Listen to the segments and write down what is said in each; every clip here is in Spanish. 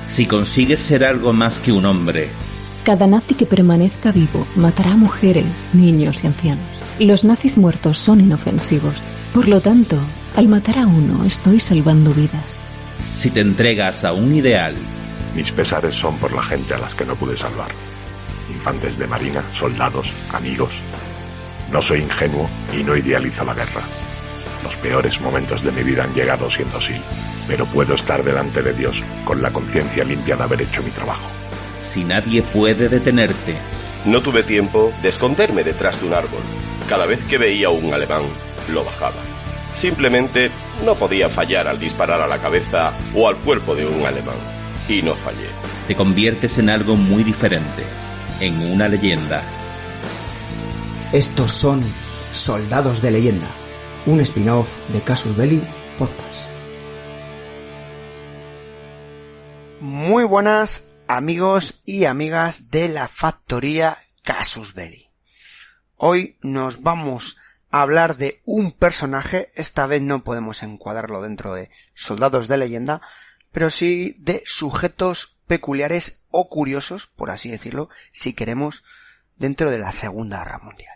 Si consigues ser algo más que un hombre... Cada nazi que permanezca vivo matará a mujeres, niños y ancianos. Los nazis muertos son inofensivos. Por lo tanto, al matar a uno, estoy salvando vidas. Si te entregas a un ideal... Mis pesares son por la gente a las que no pude salvar. Infantes de marina, soldados, amigos. No soy ingenuo y no idealizo la guerra. Los peores momentos de mi vida han llegado siendo así, pero puedo estar delante de Dios con la conciencia limpia de haber hecho mi trabajo. Si nadie puede detenerte... No tuve tiempo de esconderme detrás de un árbol. Cada vez que veía a un alemán, lo bajaba. Simplemente no podía fallar al disparar a la cabeza o al cuerpo de un alemán. Y no fallé. Te conviertes en algo muy diferente, en una leyenda. Estos son Soldados de Leyenda, un spin-off de Casus Belli Podcast. Muy buenas amigos y amigas de la factoría Casus Belli. Hoy nos vamos a hablar de un personaje, esta vez no podemos encuadrarlo dentro de Soldados de Leyenda, pero sí de sujetos peculiares o curiosos, por así decirlo, si queremos, dentro de la Segunda Guerra Mundial.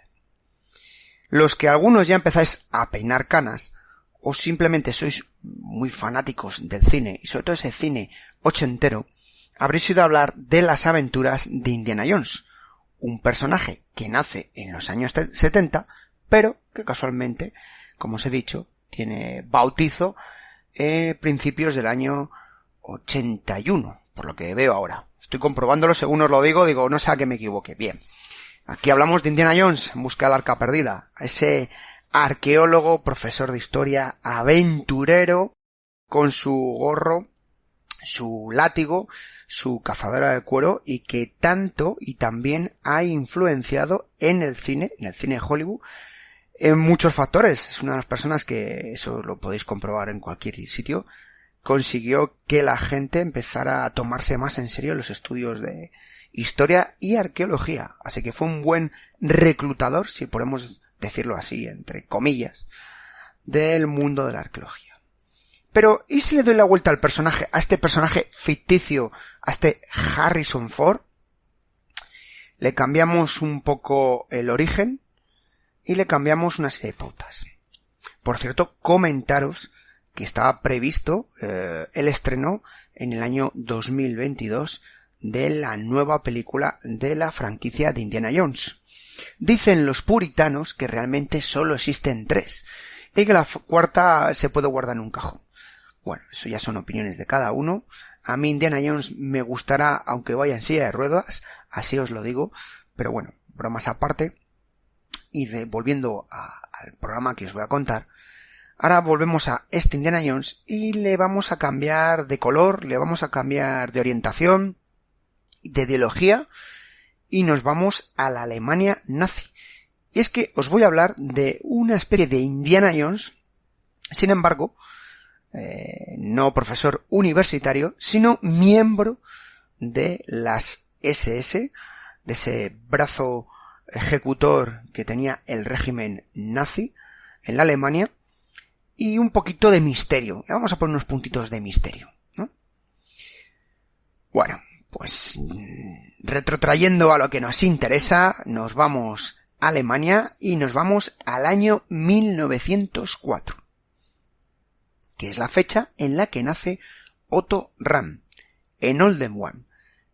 Los que algunos ya empezáis a peinar canas, o simplemente sois muy fanáticos del cine, y sobre todo ese cine ochentero, habréis ido a hablar de las aventuras de Indiana Jones, un personaje que nace en los años 70, pero que casualmente, como os he dicho, tiene bautizo principios del año 81, por lo que veo ahora. Estoy comprobándolo según os lo digo, no sé a qué me equivoque. Bien, aquí hablamos de Indiana Jones en busca del arca perdida, ese arqueólogo, profesor de historia, aventurero, con su gorro, su látigo, su cazadora de cuero, y que tanto y también ha influenciado en el cine de Hollywood, en muchos factores. Es una de las personas que, eso lo podéis comprobar en cualquier sitio, consiguió que la gente empezara a tomarse más en serio los estudios de historia y arqueología. Así que fue un buen reclutador, si podemos decirlo así, entre comillas, del mundo de la arqueología. Pero, ¿y si le doy la vuelta al personaje, a este personaje ficticio, a este Harrison Ford? Le cambiamos un poco el origen y le cambiamos una serie de pautas. Por cierto, comentaros que estaba previsto el estreno en el año 2022 de la nueva película de la franquicia de Indiana Jones. Dicen los puritanos que realmente solo existen 3 y que la cuarta se puede guardar en un cajón. Bueno, eso ya son opiniones de cada uno. A mí Indiana Jones me gustará aunque vaya en silla de ruedas, así os lo digo, pero bueno, bromas aparte. Y volviendo al programa que os voy a contar, ahora volvemos a este Indiana Jones y le vamos a cambiar de color, le vamos a cambiar de orientación, de ideología, y nos vamos a la Alemania nazi. Y es que os voy a hablar de una especie de Indiana Jones, sin embargo, no profesor universitario, sino miembro de las SS, de ese brazo ejecutor que tenía el régimen nazi en la Alemania, y un poquito de misterio. Vamos a poner unos puntitos de misterio, ¿no? Bueno, pues retrotrayendo a lo que nos interesa, nos vamos a Alemania y nos vamos al año 1904, que es la fecha en la que nace Otto Rahn, en Oldenburg.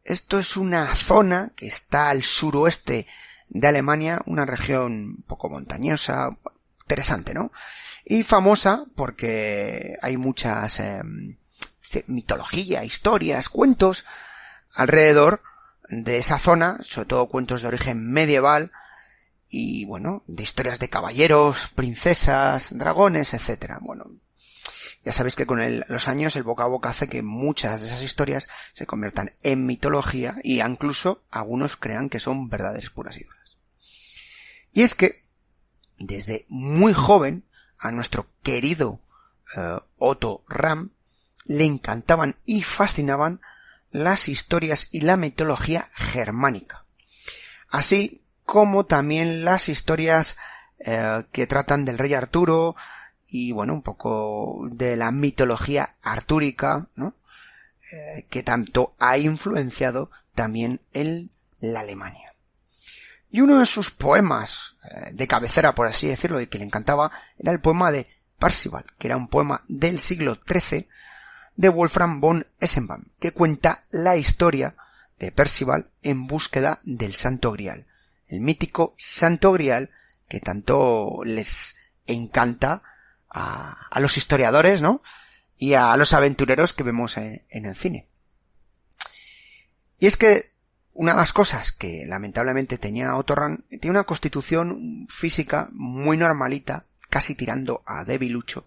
Esto es una zona que está al suroeste de Alemania, una región un poco montañosa, interesante, ¿no? Y famosa porque hay muchas mitología, historias, cuentos alrededor de esa zona, sobre todo cuentos de origen medieval y, bueno, de historias de caballeros, princesas, dragones, etcétera. Bueno, ya sabéis que con los años el boca a boca hace que muchas de esas historias se conviertan en mitología y incluso algunos crean que son verdades puras y duras. Y es que desde muy joven a nuestro querido Otto Rahn le encantaban y fascinaban las historias y la mitología germánica, así como también las historias que tratan del rey Arturo y, bueno, un poco de la mitología artúrica, ¿no? que tanto ha influenciado también en la Alemania. Y uno de sus poemas de cabecera, por así decirlo, y que le encantaba, era el poema de Parzival, que era un poema del siglo XIII de Wolfram von Essenbach, que cuenta la historia de Percival en búsqueda del Santo Grial, el mítico Santo Grial que tanto les encanta a los historiadores, ¿no? Y a los aventureros que vemos en el cine. Y es que una de las cosas que lamentablemente tenía Otto Rahn, tenía una constitución física muy normalita, casi tirando a debilucho.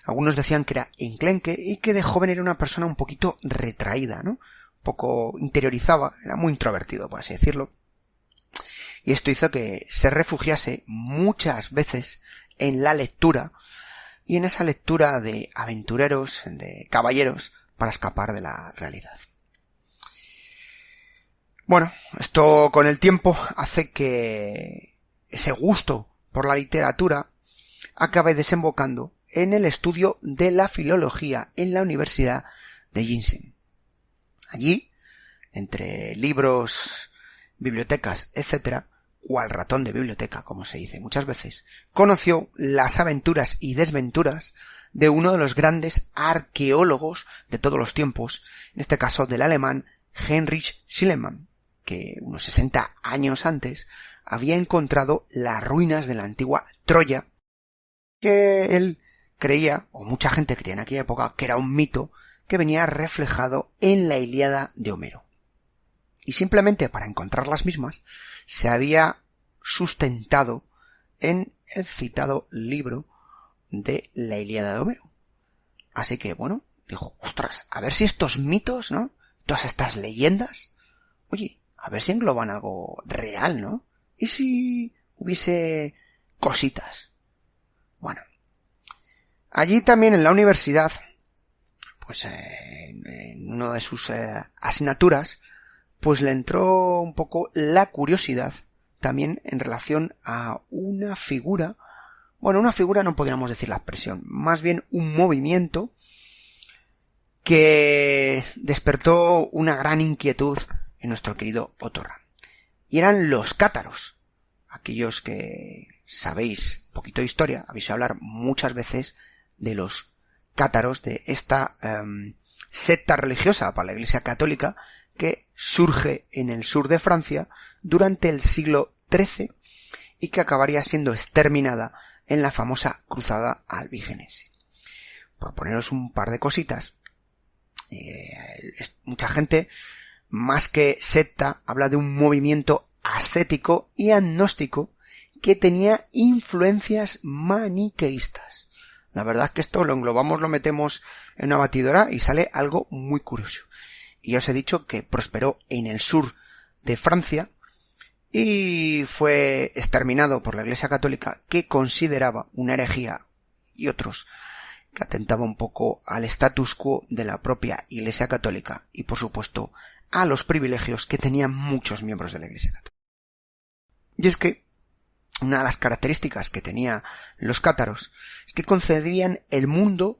Algunos decían que era enclenque y que de joven era una persona un poquito retraída, ¿no? Un poco interiorizaba, era muy introvertido, por así decirlo. Y esto hizo que se refugiase muchas veces en la lectura, y en esa lectura de aventureros, de caballeros, para escapar de la realidad. Bueno, esto con el tiempo hace que ese gusto por la literatura acabe desembocando en el estudio de la filología en la Universidad de Gießen. Allí, entre libros, bibliotecas, etc., cual ratón de biblioteca, como se dice muchas veces, conoció las aventuras y desventuras de uno de los grandes arqueólogos de todos los tiempos, en este caso del alemán Heinrich Schliemann, que unos 60 años antes había encontrado las ruinas de la antigua Troya, que él creía, o mucha gente creía en aquella época, que era un mito que venía reflejado en la Ilíada de Homero. Y simplemente para encontrar las mismas se había sustentado en el citado libro de la Ilíada de Homero. Así que, bueno, dijo, ostras, a ver si estos mitos, ¿no? Todas estas leyendas, oye, a ver si engloban algo real, ¿no? ¿Y si hubiese cositas? Bueno, allí también en la universidad, pues en una de sus asignaturas, pues le entró un poco la curiosidad también en relación a una figura, bueno, una figura no podríamos decir la expresión, más bien un movimiento que despertó una gran inquietud en nuestro querido Otto Rahn. Y eran los cátaros. Aquellos que sabéis un poquito de historia, habéis oído hablar muchas veces de los cátaros, de esta secta religiosa para la Iglesia Católica que surge en el sur de Francia durante el siglo XIII y que acabaría siendo exterminada en la famosa cruzada albigense. Por poneros un par de cositas, mucha gente, más que secta, habla de un movimiento ascético y agnóstico que tenía influencias maniqueístas. La verdad es que esto lo englobamos, lo metemos en una batidora y sale algo muy curioso. Y ya os he dicho que prosperó en el sur de Francia y fue exterminado por la Iglesia Católica, que consideraba una herejía, y otros que atentaba un poco al status quo de la propia Iglesia Católica y, por supuesto, a los privilegios que tenían muchos miembros de la Iglesia Católica. Y es que una de las características que tenían los cátaros es que concebían el mundo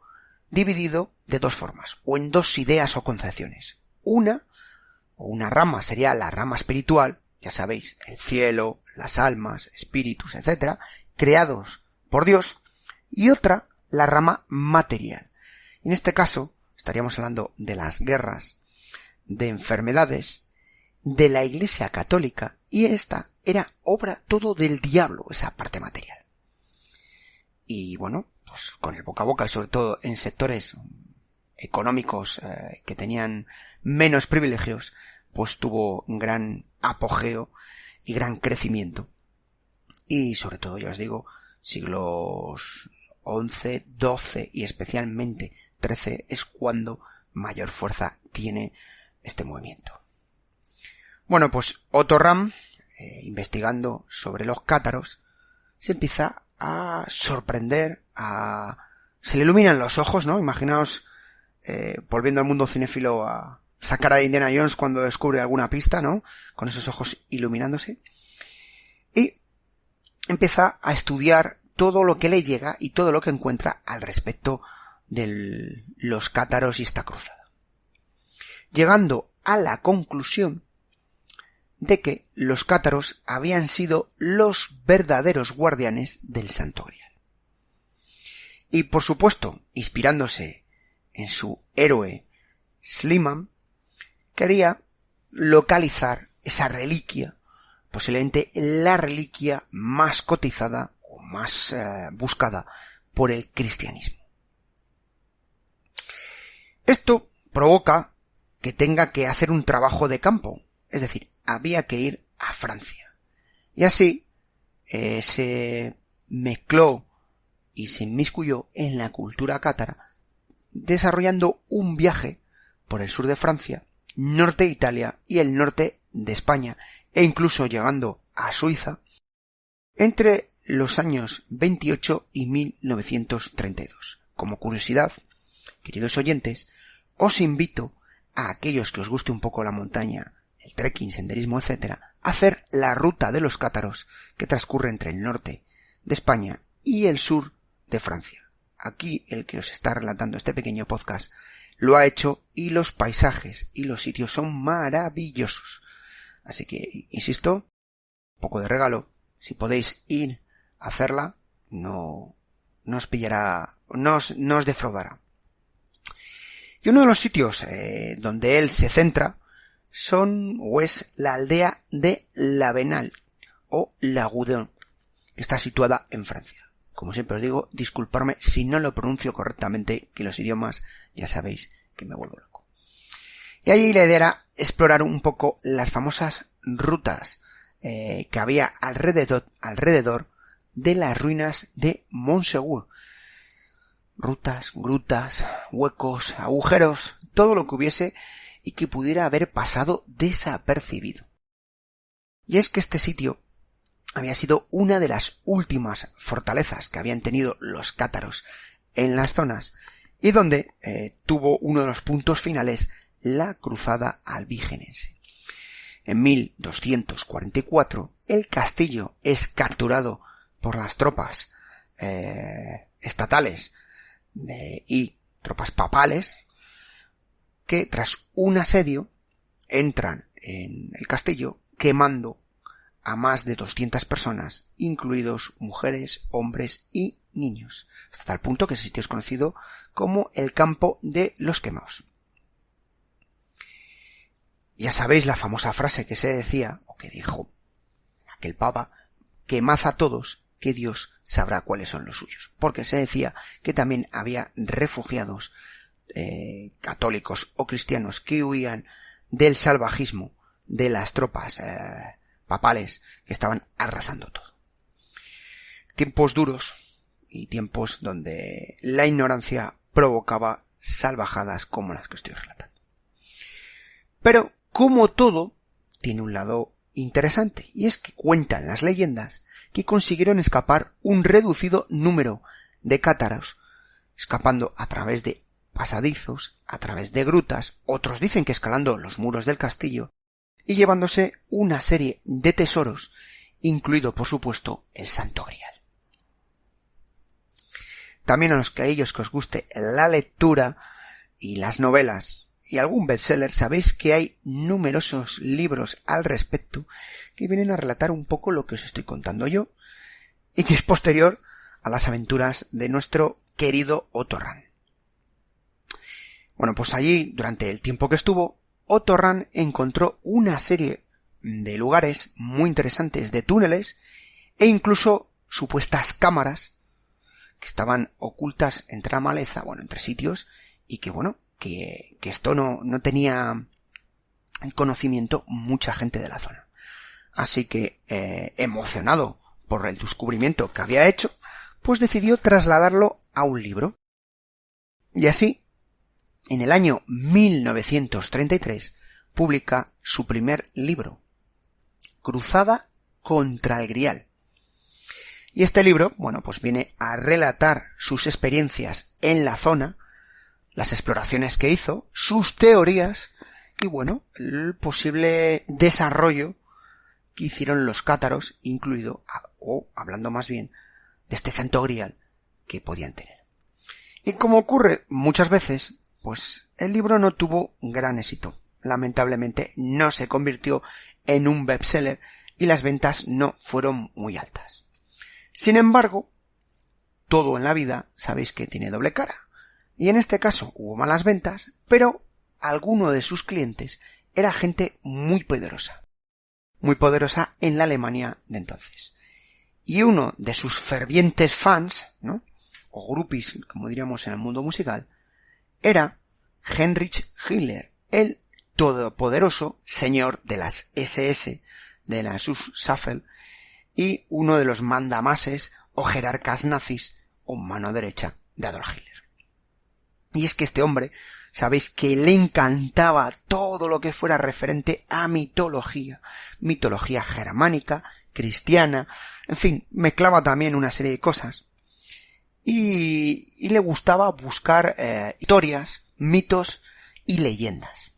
dividido de dos formas, o en dos ideas o concepciones. Una rama sería la rama espiritual, ya sabéis, el cielo, las almas, espíritus, etc., creados por Dios, y otra, la rama material. En este caso, estaríamos hablando de las guerras, de enfermedades, de la Iglesia Católica, y esta era obra todo del diablo, esa parte material. Y bueno, pues con el boca a boca, sobre todo en sectores económicos que tenían menos privilegios, pues tuvo un gran apogeo y gran crecimiento. Y sobre todo, ya os digo, siglos XI, XII y especialmente XIII es cuando mayor fuerza tiene este movimiento. Bueno, pues Otto Rahn, investigando sobre los cátaros, se empieza a sorprender, se le iluminan los ojos, ¿no? Imaginaos volviendo al mundo cinéfilo a sacar a Indiana Jones cuando descubre alguna pista, ¿no? Con esos ojos iluminándose. Y empieza a estudiar todo lo que le llega y todo lo que encuentra al respecto de los cátaros y esta cruzada. llegando a la conclusión de que los cátaros habían sido los verdaderos guardianes del Santo Grial. Y por supuesto, inspirándose en su héroe Sliman, quería localizar esa reliquia, posiblemente la reliquia más cotizada o más buscada por el cristianismo. Esto provoca que tenga que hacer un trabajo de campo, es decir, había que ir a Francia. Y así se mezcló y se inmiscuyó en la cultura cátara, desarrollando un viaje por el sur de Francia, norte de Italia y el norte de España, e incluso llegando a Suiza, entre los años 28 y 1932. Como curiosidad, queridos oyentes, os invito a aquellos que os guste un poco la montaña, el trekking, senderismo, etc., a hacer la ruta de los cátaros que transcurre entre el norte de España y el sur de Francia. Aquí el que os está relatando este pequeño podcast lo ha hecho y los paisajes y los sitios son maravillosos. Así que, insisto, un poco de regalo, si podéis ir a hacerla, no os pillará, no os defraudará. Y uno de los sitios donde él se centra es la aldea de La Venal o La Goudon, que está situada en Francia. Como siempre os digo, disculparme si no lo pronuncio correctamente, que los idiomas ya sabéis que me vuelvo loco. Y allí la idea era explorar un poco las famosas rutas que había alrededor de las ruinas de Montsegur. Rutas, grutas, huecos, agujeros, todo lo que hubiese y que pudiera haber pasado desapercibido. Y es que este sitio había sido una de las últimas fortalezas que habían tenido los cátaros en las zonas y donde tuvo uno de los puntos finales la cruzada albígense. En 1244 el castillo es capturado por las tropas estatales y tropas papales que tras un asedio entran en el castillo quemando a más de 200 personas, incluidos mujeres, hombres y niños, hasta tal punto que ese sitio es conocido como el campo de los quemados. Ya sabéis la famosa frase que se decía, o que dijo aquel papa, quemad a todos, que Dios sabrá cuáles son los suyos, porque se decía que también había refugiados católicos o cristianos que huían del salvajismo de las tropas papales que estaban arrasando todo. Tiempos duros y tiempos donde la ignorancia provocaba salvajadas como las que estoy relatando. Pero, como todo, tiene un lado interesante, y es que cuentan las leyendas que consiguieron escapar un reducido número de cátaros, escapando a través de pasadizos, a través de grutas, otros dicen que escalando los muros del castillo, y llevándose una serie de tesoros, incluido por supuesto el Santo Grial. También a aquellos que os guste la lectura y las novelas y algún bestseller, sabéis que hay numerosos libros al respecto que vienen a relatar un poco lo que os estoy contando yo y que es posterior a las aventuras de nuestro querido Otto Rahn. Bueno, pues allí, durante el tiempo que estuvo, Otto Rahn encontró una serie de lugares muy interesantes, de túneles e incluso supuestas cámaras que estaban ocultas entre la maleza, entre sitios, y que esto no tenía conocimiento mucha gente de la zona. Así que, emocionado por el descubrimiento que había hecho, pues decidió trasladarlo a un libro. Y así, en el año 1933, publica su primer libro, Cruzada contra el Grial. Y este libro, pues viene a relatar sus experiencias en la zona, las exploraciones que hizo, sus teorías y el posible desarrollo que hicieron los cátaros, incluido, o hablando más bien, de este Santo Grial que podían tener. Y como ocurre muchas veces, pues el libro no tuvo gran éxito. Lamentablemente no se convirtió en un bestseller y las ventas no fueron muy altas. Sin embargo, todo en la vida sabéis que tiene doble cara. Y en este caso hubo malas ventas, pero alguno de sus clientes era gente muy poderosa en la Alemania de entonces. Y uno de sus fervientes fans, ¿no?, o groupies, como diríamos en el mundo musical, era Heinrich Himmler, el todopoderoso señor de las SS, de la Schutzstaffel, y uno de los mandamases o jerarcas nazis o mano derecha de Adolf Hitler. Y es que este hombre, sabéis que le encantaba todo lo que fuera referente a mitología germánica, cristiana, en fin, mezclaba también una serie de cosas. Y le gustaba buscar historias, mitos y leyendas.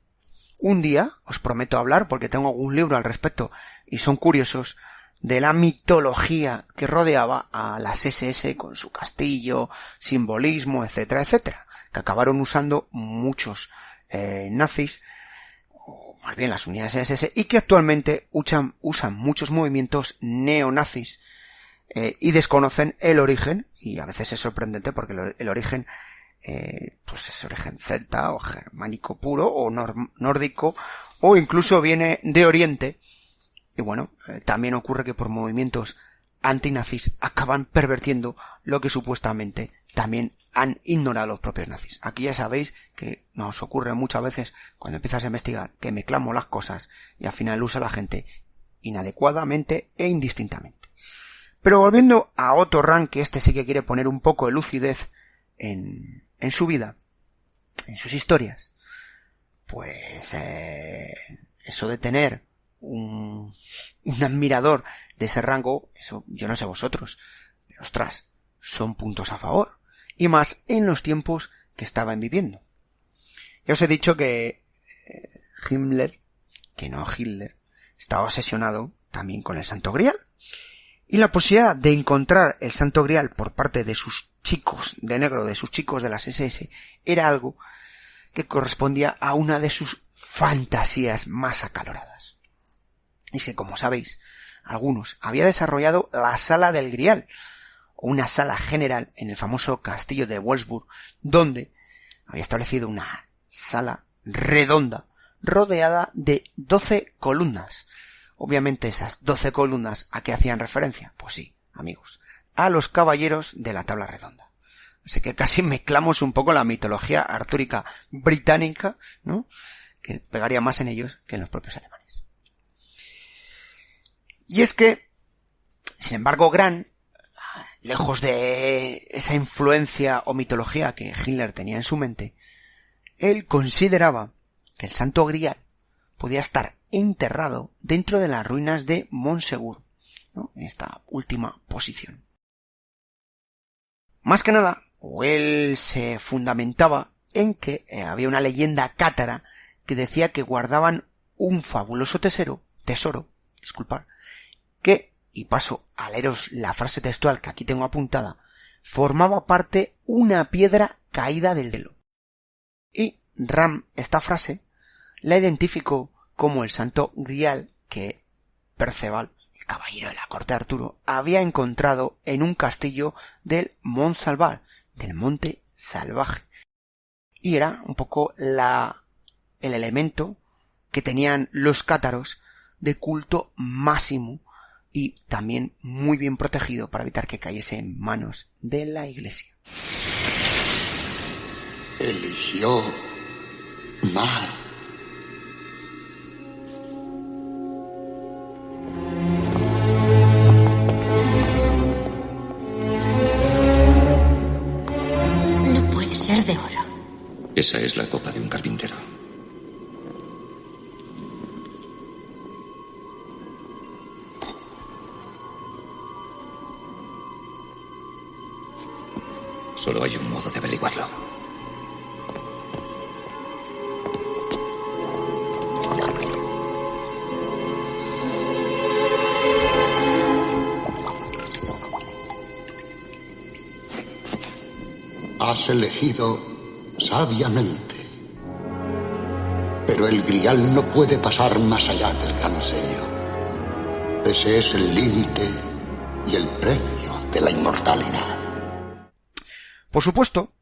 Un día os prometo hablar, porque tengo algún libro al respecto y son curiosos, de la mitología que rodeaba a las SS con su castillo, simbolismo, etcétera, etcétera, que acabaron usando muchos nazis, o más bien las unidades SS, y que actualmente usan muchos movimientos neonazis y desconocen el origen, y a veces es sorprendente porque el origen pues es origen celta o germánico puro o nórdico, o incluso viene de Oriente. Y bueno, también ocurre que por movimientos antinazis acaban pervertiendo lo que supuestamente también han ignorado los propios nazis. Aquí ya sabéis que nos ocurre muchas veces cuando empiezas a investigar que mezclamos las cosas y al final usa la gente inadecuadamente e indistintamente. Pero volviendo a Otto Rank, que este sí que quiere poner un poco de lucidez en su vida, en sus historias, pues eso de tener un admirador de ese rango, eso yo no sé vosotros, pero ostras, son puntos a favor, y más en los tiempos que estaban viviendo. Ya os he dicho que Himmler, que no Hitler, estaba obsesionado también con el Santo Grial, y la posibilidad de encontrar el Santo Grial por parte de sus chicos de negro, de sus chicos de las SS, era algo que correspondía a una de sus fantasías más acaloradas. Y es que, como sabéis, algunos había desarrollado la Sala del Grial, o una sala general en el famoso castillo de Wolfsburg, donde había establecido una sala redonda, rodeada de 12 columnas. Obviamente esas 12 columnas, ¿a qué hacían referencia? Pues sí, amigos, a los caballeros de la tabla redonda. Así que casi mezclamos un poco la mitología artúrica británica, ¿no?, que pegaría más en ellos que en los propios alemanes. Y es que, sin embargo, Gran, lejos de esa influencia o mitología que Hitler tenía en su mente, él consideraba que el Santo Grial podía estar enterrado dentro de las ruinas de Montsegur, ¿no?, en esta última posición. Más que nada, él se fundamentaba en que había una leyenda cátara que decía que guardaban un fabuloso tesoro, que, y paso a leeros la frase textual que aquí tengo apuntada, formaba parte una piedra caída del cielo. Y Ram esta frase la identificó como el Santo Grial que Perceval, el caballero de la corte de Arturo, había encontrado en un castillo del Mont Salvat, del Monte Salvaje. Y era un poco el elemento que tenían los cátaros de culto máximo y también muy bien protegido para evitar que cayese en manos de la Iglesia. Eligió mal. No puede ser de oro. Esa es la copa de un carpintero. Solo hay un modo de averiguarlo. Has elegido sabiamente. Pero el Grial no puede pasar más allá del gran sello. Ese es el límite y el precio de la inmortalidad. Por supuesto,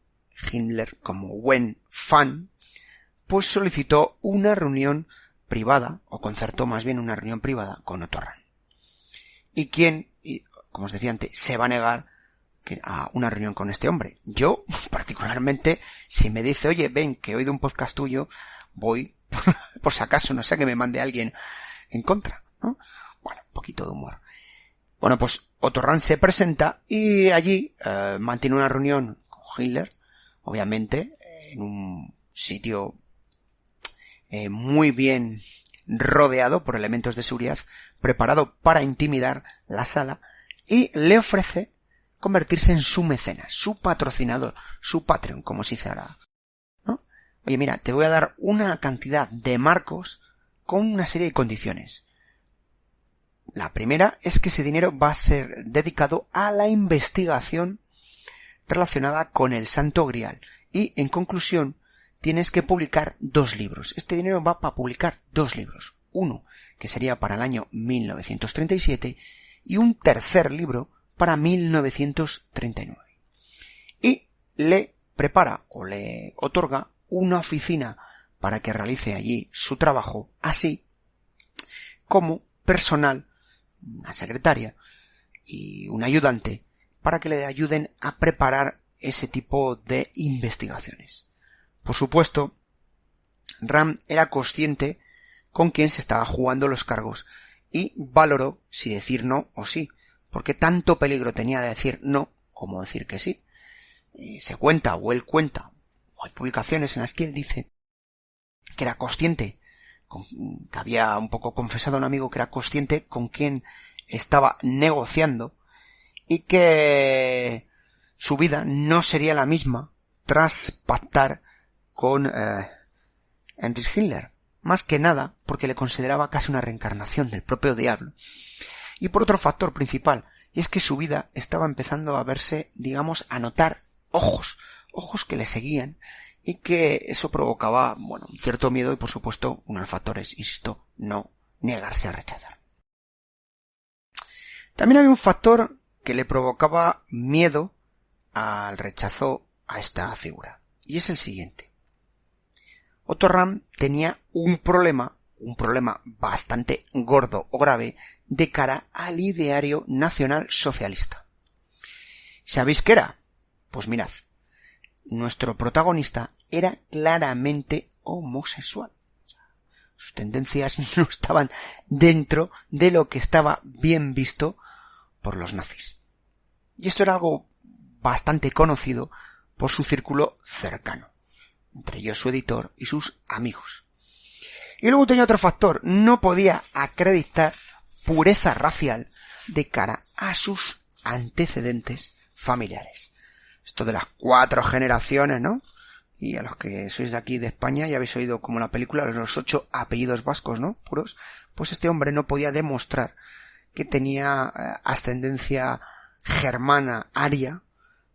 Himmler, como buen fan, pues solicitó una reunión privada, o concertó más bien una reunión privada con Otto Rahn. ¿Y quién, como os decía antes, se va a negar a una reunión con este hombre? Yo, particularmente, si me dice, oye, ven, que he oído un podcast tuyo, voy, por si acaso, no sea que me mande alguien en contra, ¿no? Bueno, un poquito de humor. Bueno, pues Otto Rahn se presenta y allí mantiene una reunión con Hitler, obviamente, en un sitio muy bien rodeado por elementos de seguridad, preparado para intimidar la sala, y le ofrece convertirse en su mecenas, su patrocinador, su Patreon, como se dice ahora, ¿no? Oye, mira, te voy a dar una cantidad de marcos con una serie de condiciones. La primera es que ese dinero va a ser dedicado a la investigación relacionada con el Santo Grial. Y, en conclusión, tienes que publicar 2 libros. Este dinero va para publicar 2 libros. Uno, que sería para el año 1937, y un tercer libro para 1939. Y le prepara o le otorga una oficina para que realice allí su trabajo, así como personal, una secretaria y un ayudante, para que le ayuden a preparar ese tipo de investigaciones. Por supuesto, Rahn era consciente con quién se estaba jugando los cargos y valoró si decir no o sí, porque tanto peligro tenía de decir no como decir que sí. Y se cuenta, o él cuenta, o hay publicaciones en las que él dice que era consciente, que había un poco confesado a un amigo que era consciente con quién estaba negociando y que su vida no sería la misma tras pactar con Heinrich Himmler, más que nada porque le consideraba casi una reencarnación del propio diablo, y por otro factor principal, y es que su vida estaba empezando a verse, digamos, a notar ojos que le seguían, y que eso provocaba, bueno, un cierto miedo y, por supuesto, uno de los factores, insisto, no negarse a rechazar. También había un factor que le provocaba miedo al rechazo a esta figura, y es el siguiente. Otto Rahn tenía un problema bastante gordo o grave de cara al ideario nacional socialista. ¿Sabéis qué era? Pues mirad, nuestro protagonista era claramente homosexual. Sus tendencias no estaban dentro de lo que estaba bien visto por los nazis. Y esto era algo bastante conocido por su círculo cercano, entre ellos su editor y sus amigos. Y luego tenía otro factor, no podía acreditar pureza racial de cara a sus antecedentes familiares. Esto de las 4 generaciones, ¿no? Y a los que sois de aquí de España ya habéis oído como la película los 8 apellidos vascos, ¿no? Puros. Pues este hombre no podía demostrar que tenía ascendencia germana aria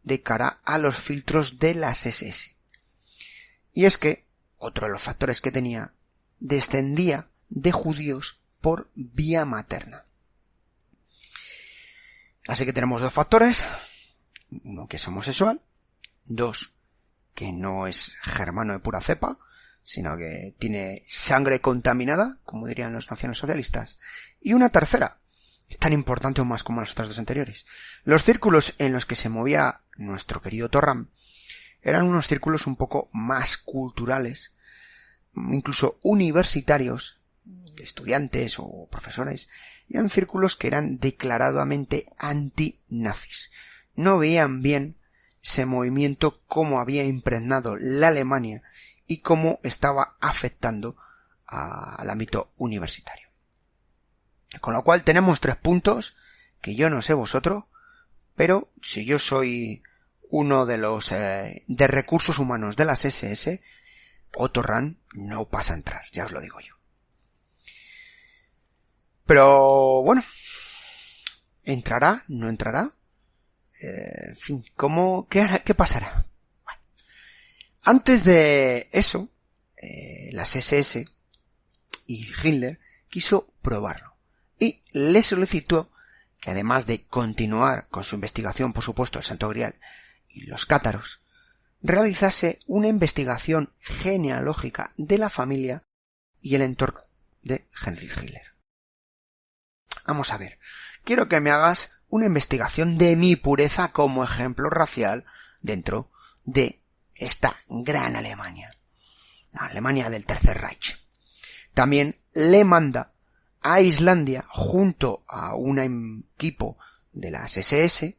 de cara a los filtros de las SS. Y es que, otro de los factores que tenía, descendía de judíos por vía materna. Así que tenemos 2 factores. Uno, que es homosexual. 2, que no es germano de pura cepa, sino que tiene sangre contaminada, como dirían los nacionalsocialistas. Y una tercera, tan importante o más como las otras 2 anteriores. Los círculos en los que se movía nuestro querido Otto Rahn eran unos círculos un poco más culturales, incluso universitarios, estudiantes o profesores. Eran círculos que eran declaradamente antinazis. No veían bien ese movimiento, cómo había impregnado la Alemania y cómo estaba afectando al ámbito universitario. Con lo cual tenemos 3 puntos que yo no sé vosotros, pero si yo soy uno de los de recursos humanos de las SS, Otto Rahn no pasa a entrar, ya os lo digo yo. Pero bueno, ¿entrará? ¿No entrará? En fin, ¿qué pasará? Bueno, antes de eso, las SS y Hitler quiso probarlo y le solicitó que, además de continuar con su investigación, por supuesto, el Santo Grial y los cátaros, realizase una investigación genealógica de la familia y el entorno de Heinrich Himmler. Vamos a ver, quiero que me hagas una investigación de mi pureza como ejemplo racial dentro de esta gran Alemania, la Alemania del Tercer Reich. También le manda a Islandia junto a un equipo de las SS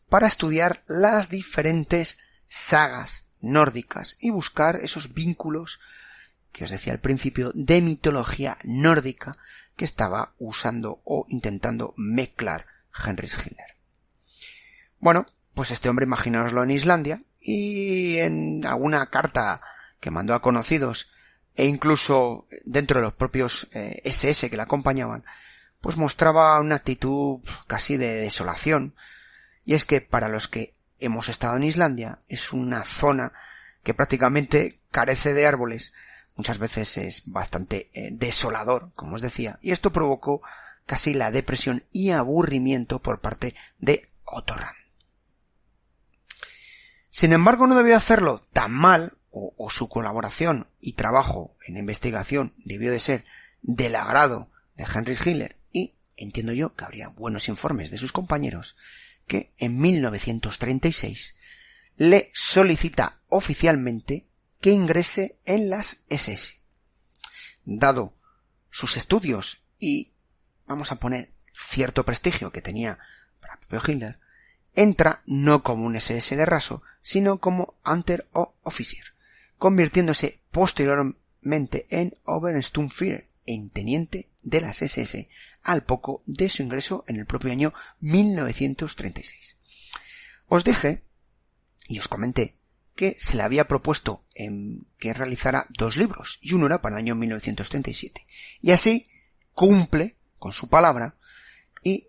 para estudiar las diferentes sagas nórdicas y buscar esos vínculos que os decía al principio de mitología nórdica que estaba usando o intentando mezclar Heinrich Himmler. Bueno, pues este hombre, imaginaoslo en Islandia, y en alguna carta que mandó a conocidos e incluso dentro de los propios SS que le acompañaban, pues mostraba una actitud casi de desolación. Y es que para los que hemos estado en Islandia es una zona que prácticamente carece de árboles, muchas veces es bastante desolador, como os decía, y esto provocó casi la depresión y aburrimiento por parte de Otto Rahn. Sin embargo, no debió hacerlo tan mal, o su colaboración y trabajo en investigación debió de ser del agrado de Heinrich Himmler, y entiendo yo que habría buenos informes de sus compañeros, que en 1936 le solicita oficialmente que ingrese en las SS. Dado sus estudios y, vamos a poner, cierto prestigio que tenía para el propio Hitler, entra no como un SS de raso, sino como Unteroffizier, convirtiéndose posteriormente en Obersturmführer, en teniente de las SS, al poco de su ingreso en el propio año 1936. Os dije, y os comenté, que se le había propuesto que realizara 2 libros, y uno era para el año 1937. Y así cumple con su palabra y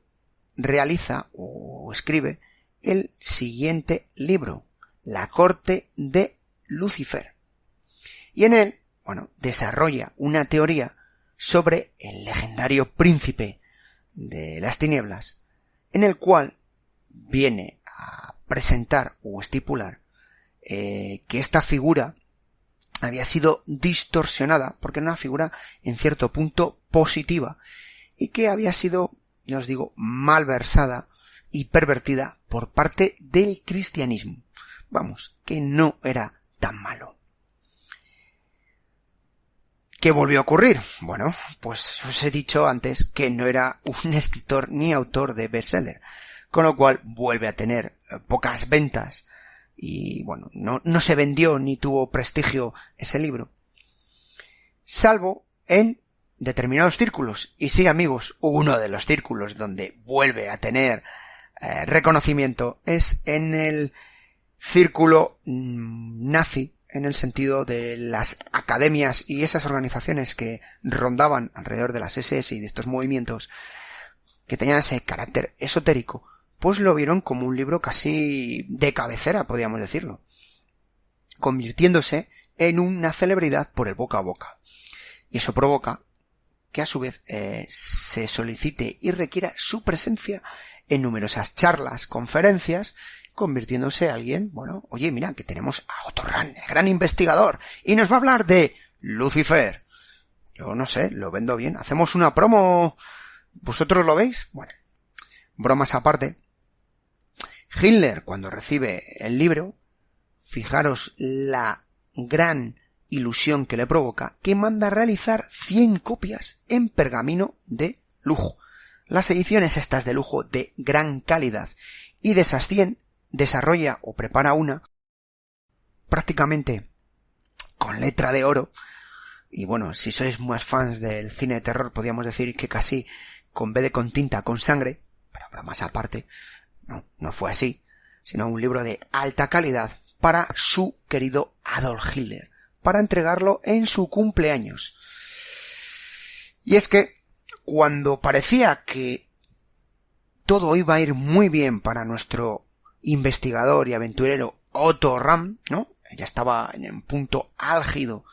realiza o escribe el siguiente libro, La corte de Lucifer. Y en él, desarrolla una teoría sobre el legendario príncipe de las tinieblas, en el cual viene a presentar o estipular que esta figura había sido distorsionada porque era una figura en cierto punto positiva y que había sido, ya os digo, malversada y pervertida por parte del cristianismo. Vamos, que no era tan malo. ¿Qué volvió a ocurrir? Bueno, pues os he dicho antes que no era un escritor ni autor de bestseller, con lo cual vuelve a tener pocas ventas y no se vendió ni tuvo prestigio ese libro, salvo en determinados círculos. Y sí, amigos, uno de los círculos donde vuelve a tener reconocimiento es en el círculo nazi, en el sentido de las academias y esas organizaciones que rondaban alrededor de las SS y de estos movimientos que tenían ese carácter esotérico, pues lo vieron como un libro casi de cabecera, podríamos decirlo, convirtiéndose en una celebridad por el boca a boca. Y eso provoca que a su vez se solicite y requiera su presencia en numerosas charlas, conferencias, convirtiéndose alguien, oye, mira, que tenemos a Otto Rahn, el gran investigador, y nos va a hablar de Lucifer. Yo no sé, lo vendo bien. ¿Hacemos una promo? ¿Vosotros lo veis? Bueno, bromas aparte. Hitler, cuando recibe el libro, fijaros la gran ilusión que le provoca, que manda a realizar 100 copias en pergamino de lujo. Las ediciones estas de lujo de gran calidad. Y de esas 100, desarrolla o prepara una prácticamente con letra de oro. Y si sois más fans del cine de terror, podríamos decir que casi con vez de con tinta, con sangre, pero más aparte, no fue así, sino un libro de alta calidad para su querido Adolf Hitler, para entregarlo en su cumpleaños. Y es que cuando parecía que todo iba a ir muy bien para nuestro investigador y aventurero Otto Rahn, ya estaba en un punto álgido,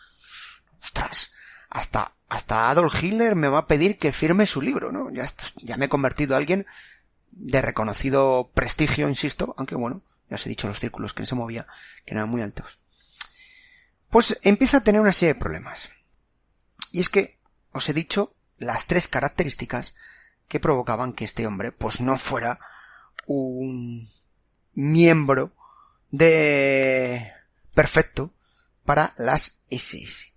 ostras, hasta Adolf Hitler me va a pedir que firme su libro, ¿no? Ya me he convertido en alguien de reconocido prestigio, insisto, aunque bueno, ya os he dicho los círculos que se movía, que eran muy altos. Pues empieza a tener una serie de problemas. Y es que, os he dicho, las 3 características que provocaban que este hombre, pues no fuera un miembro perfecto para las SS.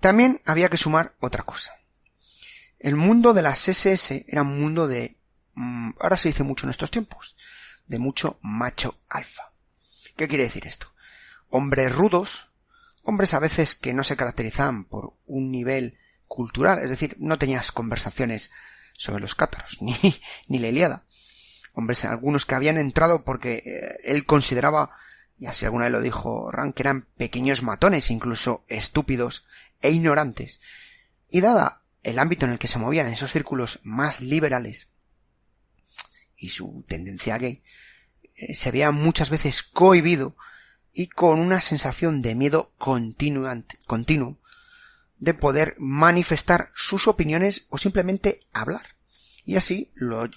También había que sumar otra cosa. El mundo de las SS era un mundo ahora se dice mucho en estos tiempos, de mucho macho alfa. ¿Qué quiere decir esto? Hombres rudos, hombres a veces que no se caracterizaban por un nivel cultural, es decir, no tenías conversaciones sobre los cátaros, ni la Ilíada. Hombres, algunos que habían entrado porque él consideraba, y así alguna vez lo dijo Rand, que eran pequeños matones, incluso estúpidos e ignorantes. Y dada el ámbito en el que se movían esos círculos más liberales y su tendencia gay, se veía muchas veces cohibido y con una sensación de miedo continuo de poder manifestar sus opiniones o simplemente hablar. Y así lo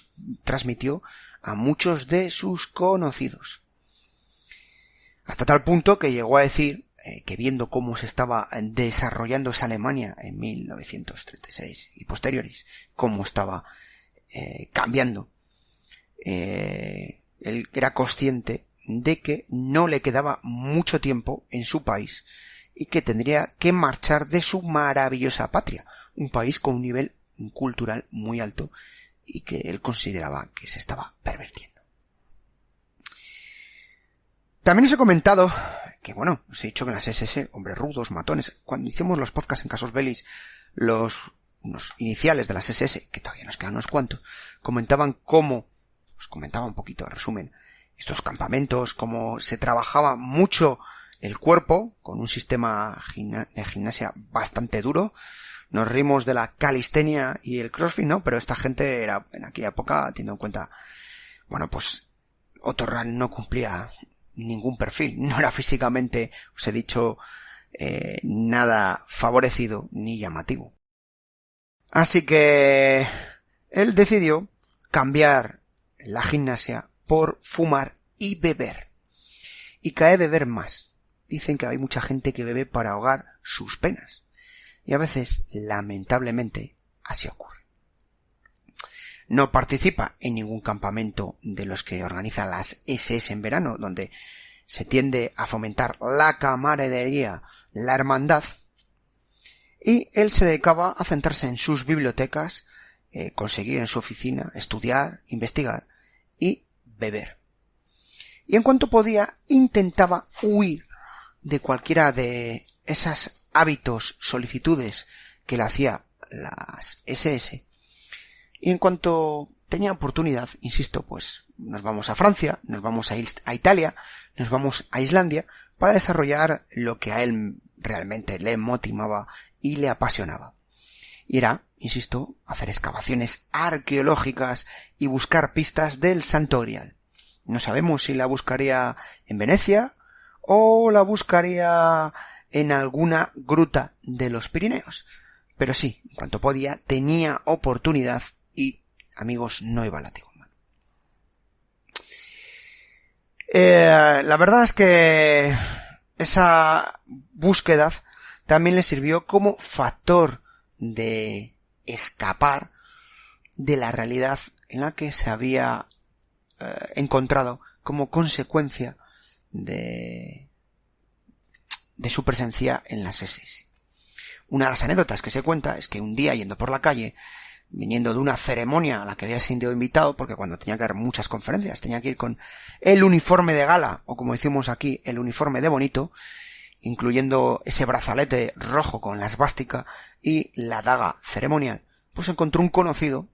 transmitió a muchos de sus conocidos. Hasta tal punto que llegó a decir que viendo cómo se estaba desarrollando esa Alemania en 1936 y posteriores, cómo estaba cambiando, él era consciente de que no le quedaba mucho tiempo en su país y que tendría que marchar de su maravillosa patria, un país con un nivel cultural muy alto y que él consideraba que se estaba pervirtiendo. También os he comentado que, bueno, os he dicho que en las SS, hombres rudos, matones, cuando hicimos los podcasts en Casus Belli, unos iniciales de las SS, que todavía nos quedan unos cuantos, comentaban os comentaba un poquito en resumen, estos campamentos, cómo se trabajaba mucho el cuerpo, con un sistema de gimnasia bastante duro. Nos rimos de la calistenia y el crossfit, ¿no? Pero esta gente era, en aquella época, teniendo en cuenta, bueno, pues Otto Rand no cumplía ningún perfil, no era físicamente, os he dicho, nada favorecido ni llamativo. Así que él decidió cambiar la gimnasia por fumar y beber. Y cada vez beber más. Dicen que hay mucha gente que bebe para ahogar sus penas. Y a veces, lamentablemente, así ocurre. No participa en ningún campamento de los que organizan las SS en verano, donde se tiende a fomentar la camaradería, la hermandad, y él se dedicaba a centrarse en sus bibliotecas, conseguir en su oficina, estudiar, investigar y beber. Y en cuanto podía, intentaba huir de cualquiera de esas hábitos, solicitudes que le hacía las SS. Y en cuanto tenía oportunidad, insisto, pues nos vamos a Francia, nos vamos a Italia, nos vamos a Islandia para desarrollar lo que a él realmente le motivaba y le apasionaba. Y era, insisto, hacer excavaciones arqueológicas y buscar pistas del Santo Grial. No sabemos si la buscaría en Venecia o la buscaría en alguna gruta de los Pirineos. Pero sí, en cuanto podía, tenía oportunidad y, amigos, no iba látigo en mano. La verdad es que esa búsqueda también le sirvió como factor de escapar de la realidad en la que se había encontrado como consecuencia de su presencia en las SS. Una de las anécdotas que se cuenta es que un día, yendo por la calle, viniendo de una ceremonia a la que había sido invitado, porque cuando tenía que dar muchas conferencias tenía que ir con el uniforme de gala, o como decimos aquí, el uniforme de bonito, incluyendo ese brazalete rojo con la esvástica y la daga ceremonial, pues encontró un conocido,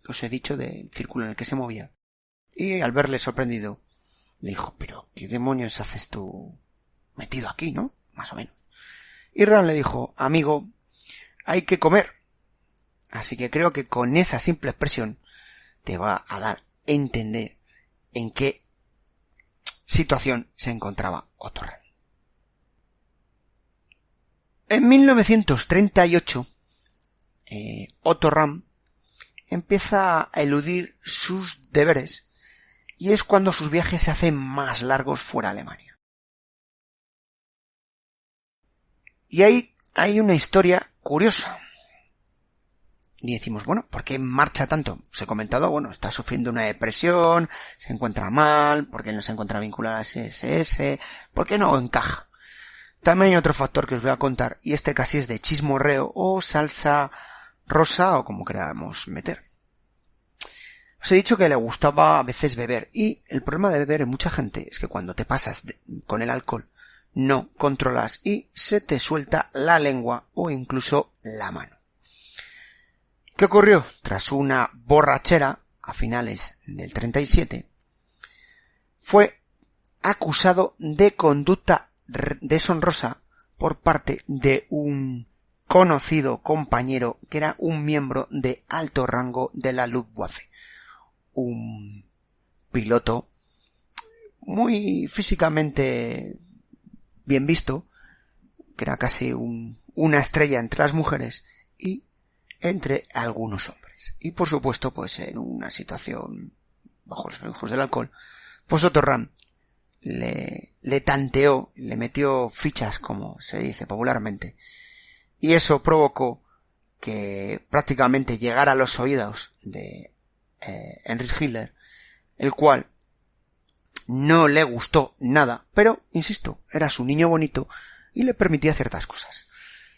que os he dicho, del círculo en el que se movía, y al verle sorprendido, le dijo: pero ¿qué demonios haces tú metido aquí, no? Más o menos. Y Rand le dijo: amigo, hay que comer. Así que creo que con esa simple expresión te va a dar a entender en qué situación se encontraba Otto Rand. En 1938, Otto Rahn empieza a eludir sus deberes y es cuando sus viajes se hacen más largos fuera de Alemania. Y ahí hay una historia curiosa. Y decimos, bueno, ¿por qué marcha tanto? Os he comentado, bueno, está sufriendo una depresión, se encuentra mal, ¿por qué no se encuentra vinculado a SS? ¿Por qué no encaja? También hay otro factor que os voy a contar, y este casi es de chismorreo o salsa rosa o como queramos meter. Os he dicho que le gustaba a veces beber, y el problema de beber en mucha gente es que cuando te pasas con el alcohol no controlas y se te suelta la lengua o incluso la mano. ¿Qué ocurrió? Tras una borrachera a finales del 37, fue acusado de conducta deshonrosa por parte de un conocido compañero que era un miembro de alto rango de la Luftwaffe, un piloto muy físicamente bien visto, que era casi una estrella entre las mujeres y entre algunos hombres. Y por supuesto, pues en una situación bajo los flujos del alcohol, pues Otto Rahn le tanteó, le metió fichas, como se dice popularmente, y eso provocó que prácticamente llegara a los oídos de Heinrich Himmler, el cual no le gustó nada, pero, insisto, era su niño bonito y le permitía ciertas cosas.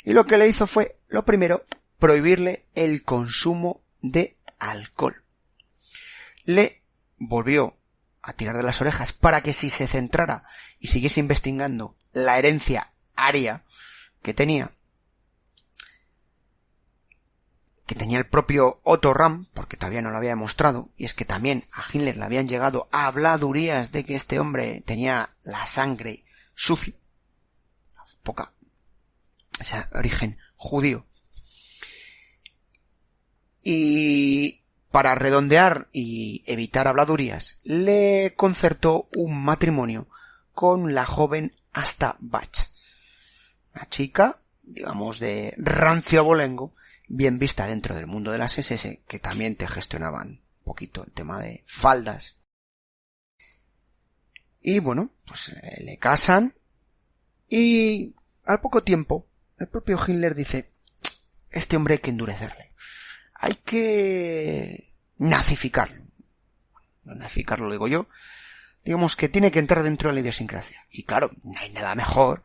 Y lo que le hizo fue, lo primero, prohibirle el consumo de alcohol. Le volvió a tirar de las orejas para que si se centrara y siguiese investigando la herencia aria que tenía el propio Otto Rahn, porque todavía no lo había demostrado, y es que también a Himmler le habían llegado habladurías de que este hombre tenía la sangre sucia, poca, o sea, origen judío. Y para redondear y evitar habladurías, le concertó un matrimonio con la joven Asta Bach, una chica, digamos, de rancio abolengo, bien vista dentro del mundo de las SS, que también te gestionaban un poquito el tema de faldas. Y bueno, pues le casan y al poco tiempo el propio Himmler dice, este hombre hay que endurecerle. Hay que nazificarlo. No nazificarlo lo digo yo. Digamos que tiene que entrar dentro de la idiosincrasia. Y claro, no hay nada mejor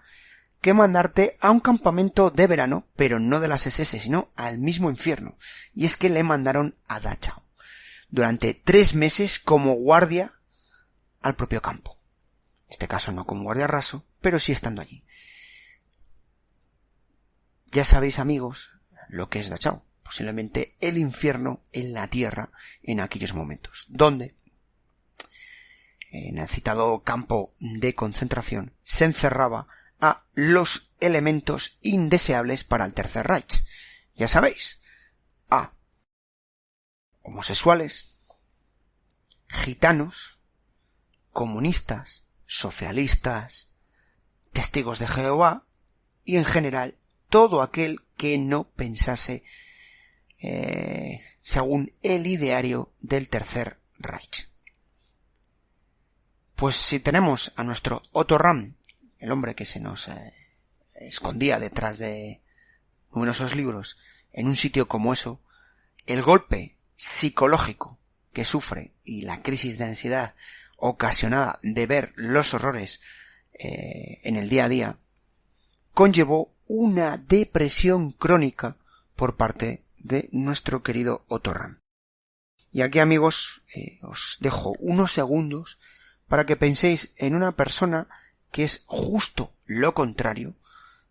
que mandarte a un campamento de verano, pero no de las SS, sino al mismo infierno. Y es que le mandaron a Dachau durante 3 meses como guardia al propio campo. En este caso no como guardia raso, pero sí estando allí. Ya sabéis, amigos, lo que es Dachau. Posiblemente el infierno en la tierra en aquellos momentos, donde en el citado campo de concentración se encerraba a los elementos indeseables para el Tercer Reich. Ya sabéis, a homosexuales, gitanos, comunistas, socialistas, testigos de Jehová y en general todo aquel que no pensase según el ideario del Tercer Reich. Pues si tenemos a nuestro Otto Rahn, el hombre que se nos escondía detrás de numerosos libros, en un sitio como eso, el golpe psicológico que sufre y la crisis de ansiedad ocasionada de ver los horrores en el día a día, conllevó una depresión crónica por parte de nuestro querido Otto Rahn. Y aquí, amigos, os dejo unos segundos para que penséis en una persona que es justo lo contrario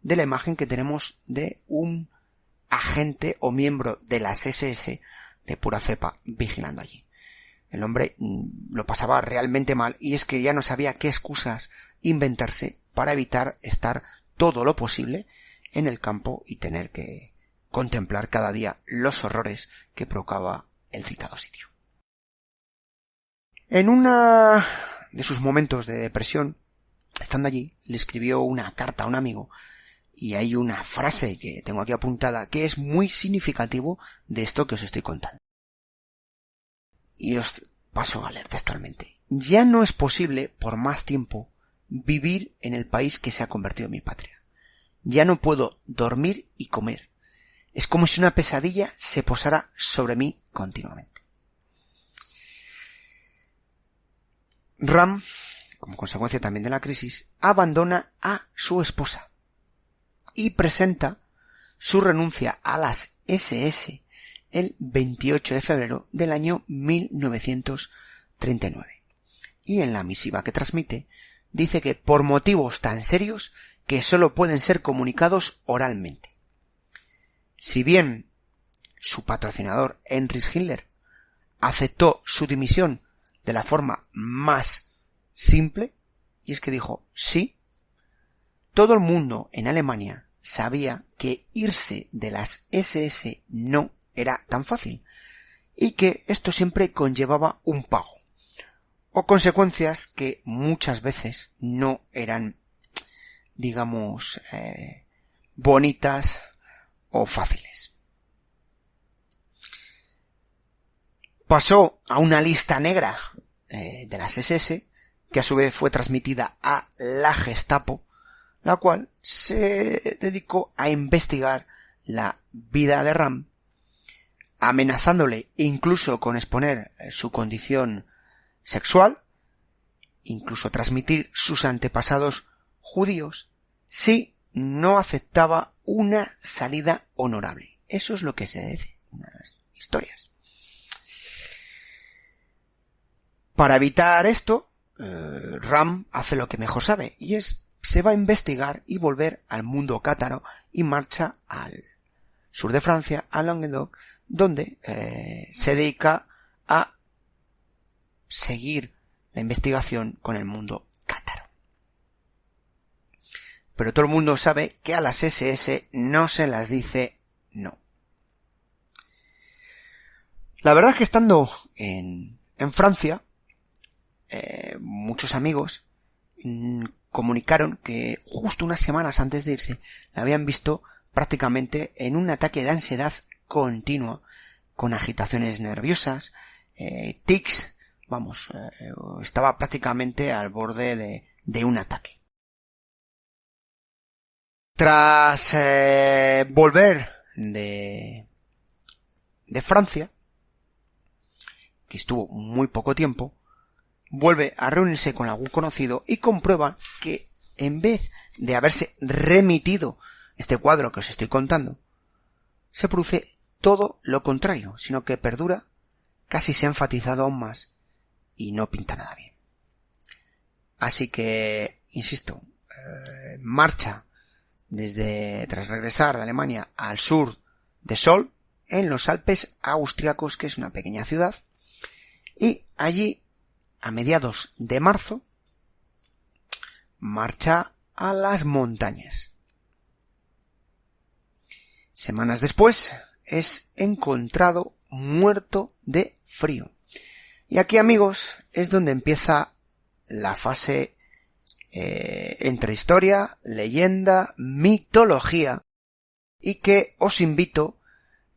de la imagen que tenemos de un agente o miembro de las SS de pura cepa vigilando allí. El hombre lo pasaba realmente mal y es que ya no sabía qué excusas inventarse para evitar estar todo lo posible en el campo y tener que contemplar cada día los horrores que provocaba el citado sitio. En una de sus momentos de depresión, estando allí, le escribió una carta a un amigo Y hay una frase que tengo aquí apuntada que es muy significativo de esto que os estoy contando. Y os paso a leer textualmente. Ya no es posible, por más tiempo, vivir en el país que se ha convertido en mi patria. Ya no puedo dormir y comer. Es como si una pesadilla se posara sobre mí continuamente. Ram, como consecuencia también de la crisis, abandona a su esposa y presenta su renuncia a las SS el 28 de febrero del año 1939. Y en la misiva que transmite, dice que por motivos tan serios que solo pueden ser comunicados oralmente. Si bien su patrocinador, Heinrich Himmler, aceptó su dimisión de la forma más simple, y es que dijo sí, todo el mundo en Alemania sabía que irse de las SS no era tan fácil, y que esto siempre conllevaba un pago, o consecuencias que muchas veces no eran, digamos, bonitas o fáciles. Pasó a una lista negra de las SS, que a su vez fue transmitida a la Gestapo, la cual se dedicó a investigar la vida de Ram, amenazándole incluso con exponer su condición sexual, incluso transmitir sus antepasados judíos, si no aceptaba una salida honorable. Eso es lo que se dice en las historias. Para evitar esto, Ram hace lo que mejor sabe, y se va a investigar y volver al mundo cátaro, y marcha al sur de Francia, a Languedoc, donde se dedica a seguir la investigación con el mundo cátaro. Pero todo el mundo sabe que a las SS no se las dice no. La verdad es que estando en Francia, muchos amigos comunicaron que justo unas semanas antes de irse la habían visto prácticamente en un ataque de ansiedad continua, con agitaciones nerviosas, tics, estaba prácticamente al borde de un ataque. Tras volver de Francia, que estuvo muy poco tiempo, vuelve a reunirse con algún conocido y comprueba que en vez de haberse remitido este cuadro que os estoy contando, se produce todo lo contrario, sino que perdura, casi se ha enfatizado aún más y no pinta nada bien. Así que, insisto, marcha tras regresar de Alemania al sur de Sol, en los Alpes austriacos, que es una pequeña ciudad, y allí, a mediados de marzo, marcha a las montañas. Semanas después es encontrado muerto de frío. Y aquí, amigos, es donde empieza la fase entre historia, leyenda, mitología, y que os invito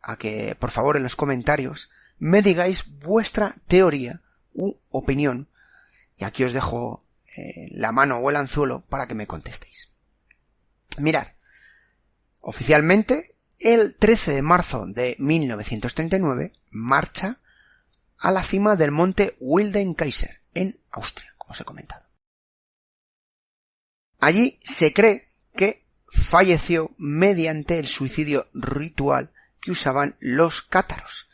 a que, por favor, en los comentarios me digáis vuestra teoría u opinión, y aquí os dejo la mano o el anzuelo para que me contestéis. Mirad, oficialmente el 13 de marzo de 1939 marcha a la cima del monte Wildenkaiser en Austria, como os he comentado. Allí se cree que falleció mediante el suicidio ritual que usaban los cátaros,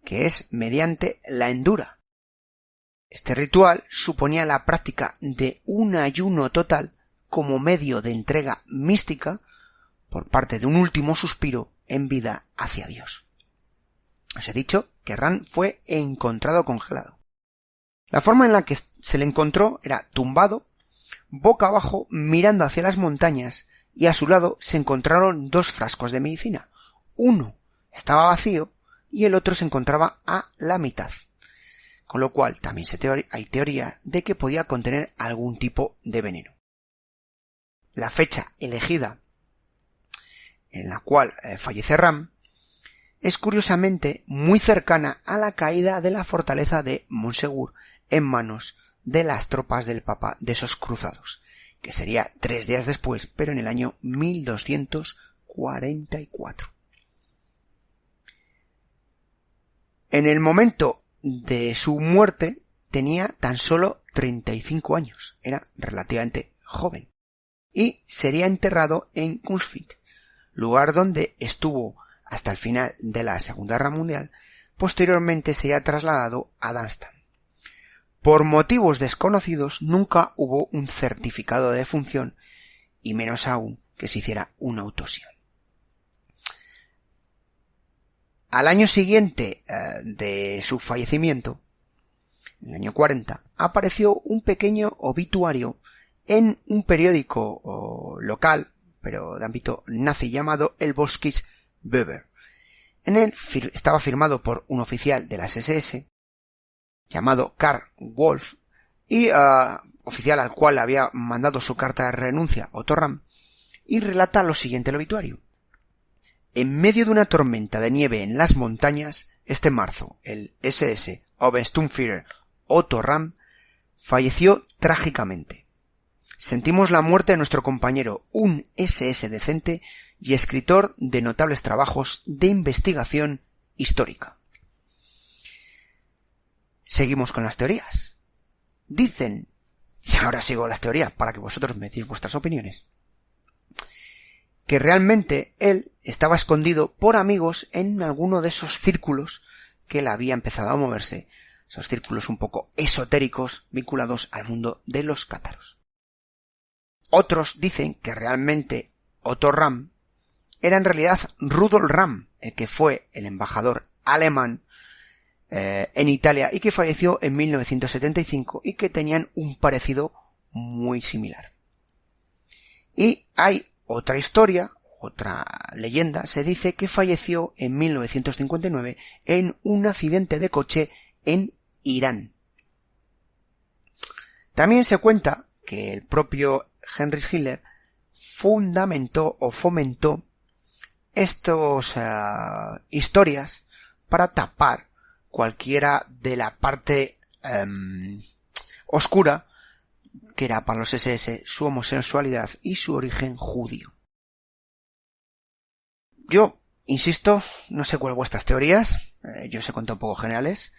que es mediante la hendura. Este ritual suponía la práctica de un ayuno total como medio de entrega mística por parte de un último suspiro en vida hacia Dios. Os he dicho que Ram fue encontrado congelado. La forma en la que se le encontró era tumbado, boca abajo, mirando hacia las montañas, y a su lado se encontraron dos frascos de medicina. Uno estaba vacío y el otro se encontraba a la mitad. Con lo cual también hay teoría de que podía contener algún tipo de veneno. La fecha elegida en la cual fallece Ram, es curiosamente muy cercana a la caída de la fortaleza de Montsegur en manos de las tropas del Papa de esos cruzados, que sería 3 días después, pero en el año 1244. En el momento de su muerte tenía tan solo 35 años, era relativamente joven, y sería enterrado en Kunstfit, lugar donde estuvo hasta el final de la Segunda Guerra Mundial. Posteriormente sería trasladado a Darmstadt. Por motivos desconocidos nunca hubo un certificado de defunción, y menos aún que se hiciera una autopsia. Al año siguiente de su fallecimiento, en el año 40, apareció un pequeño obituario en un periódico local, pero de ámbito nazi, llamado el Voskis Bürger. En él estaba firmado por un oficial de las SS, llamado Karl Wolf, y oficial al cual había mandado su carta de renuncia Otto Ramm, y relata lo siguiente el obituario. En medio de una tormenta de nieve en las montañas, este marzo, el SS Obersturmführer Otto Ramm falleció trágicamente. Sentimos la muerte de nuestro compañero, un SS decente y escritor de notables trabajos de investigación histórica. Seguimos con las teorías. Dicen, y ahora sigo las teorías para que vosotros me deis vuestras opiniones, que realmente él estaba escondido por amigos en alguno de esos círculos que él había empezado a moverse, esos círculos un poco esotéricos vinculados al mundo de los cátaros. Otros dicen que realmente Otto Ramm era en realidad Rudolf Ramm, el que fue el embajador alemán en Italia y que falleció en 1975 y que tenían un parecido muy similar. Y hay otra historia, otra leyenda, se dice que falleció en 1959 en un accidente de coche en Irán. También se cuenta que el propio Heinrich Himmler fundamentó o fomentó estas historias para tapar cualquiera de la parte oscura que era para los SS su homosexualidad y su origen judío. Yo, insisto, no sé cuáles vuestras teorías, yo os he contado un poco generales,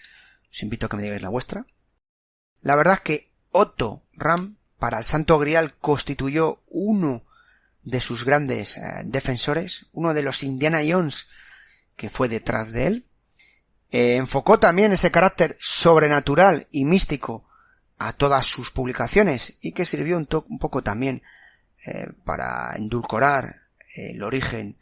os invito a que me digáis la vuestra. La verdad es que Otto Ramm para el Santo Grial constituyó uno de sus grandes defensores, uno de los Indiana Jones que fue detrás de él. Enfocó también ese carácter sobrenatural y místico a todas sus publicaciones y que sirvió un poco también para endulcorar el origen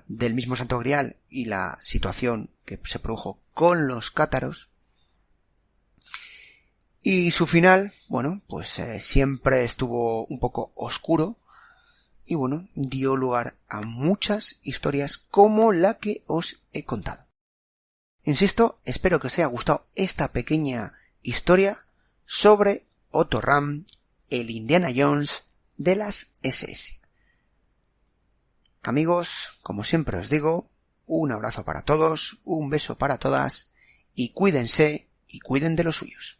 del mismo Santo Grial y la situación que se produjo con los cátaros. Y su final, bueno, pues siempre estuvo un poco oscuro y bueno, dio lugar a muchas historias como la que os he contado. Insisto, espero que os haya gustado esta pequeña historia sobre Otto Ramm, el Indiana Jones de las SS. Amigos, como siempre os digo, un abrazo para todos, un beso para todas y cuídense y cuiden de los suyos.